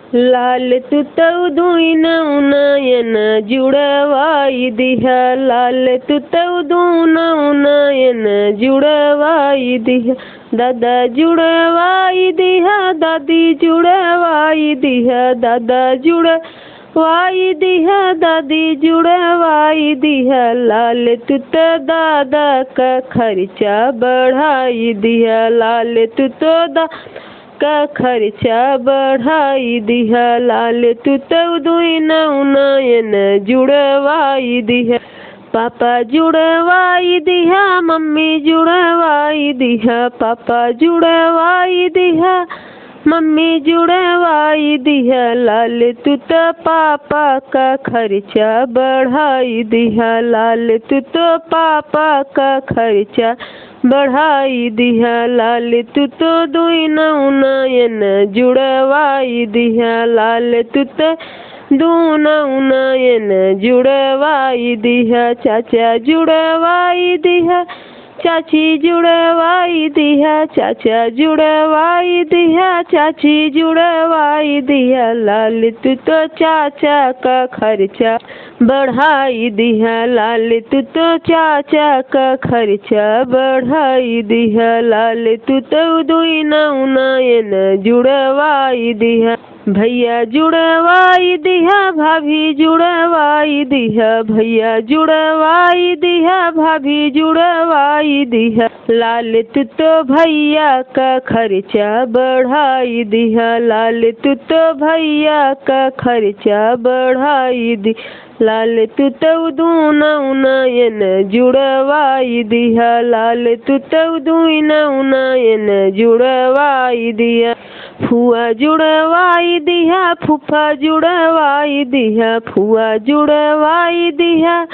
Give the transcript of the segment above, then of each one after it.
लाल तुतौ दुई नयन जुड़वाई दिहा, लाल तुतौ दू नयन जुड़वाई दिहा। दादा जुड़वाई दिहा, दादी जुड़वाई दिहा, दादा जुड़वाई दिहा, दादी जुड़वाई दिहा। लाल तुत दादा का खर्चा बढ़ाई दिहा, लाल तुत दादा का खर्चा बढ़ाई दिहा। लाल तुतौ दुई नयन जुड़वाई दिहा। पापा जुड़वाई दिहा, मम्मी जुड़वाई दिहा, पापा जुड़वाई दिहा, मम्मी जुड़वाई दिहा। लाल तुत पापा का खर्चा बढ़ाई दिहा, लाल तुत पापा का खर्चा बढ़ाई दिहा। लाल तुत दुई नयन जुड़वाई दिहा, लाल तुत दू नयन जुड़वाई दिहा। चाचा जुड़वाई दिहा, चाची जुड़वाई दिहा, चाचा जुड़वाई दिहा, चाची जुड़वाई दिहा। लाल तुत चाचा का खर्चा बढ़ाई दिहा, लाल तुत चाचा का खर्चा बढ़ाई दिहा। लाल तुतौ दुई नयन जुड़वाई दिहा। भैया जुड़वाई दिहा, भाभी जुड़वाई दिहा, भैया जुड़वाई दिहा, भाभी जुड़वाई दिहा। लाल तुत भैया का खर्चा बढ़ाई दिहा, लाल तुत भैया का खर्चा बढ़ाई दी। लाल तुतौ दू नयन जुड़वाई दिहा, लाल तुतौ दुई नयन जुड़वाई दिहा। फुआ जुड़वाई दिहा, फूफा जुड़वाई दिहा, फुआ जुड़वाई दिहा,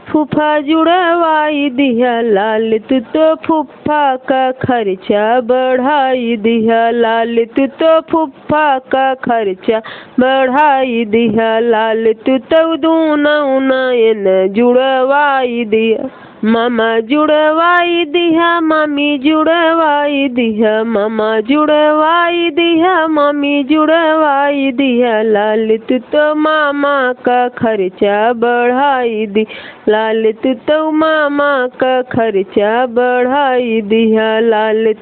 फूफा जुड़वाई दिहा। लाल तुत फूफा का खर्चा बढ़ाई दिहा, लाल तुत फूफा का खर्चा बढ़ाई दिहा। लाल तुतौ दू नयन जुड़वाई दिहा। मामा जुड़वाई दिहा, मामी जुड़वाई दिहा, मामा जुड़वाई दिहा, मामी जुड़वाई दिहा। लाल तुत मामा का खर्चा बढ़ाई दी, लाल तुतौ मामा का खर्चा बढ़ाई दिहा। लाल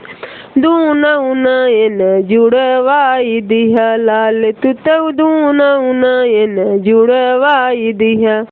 दू नयन जुड़वाई दिहा, लाल तुतौ दू नयन जुड़वाई दिहा।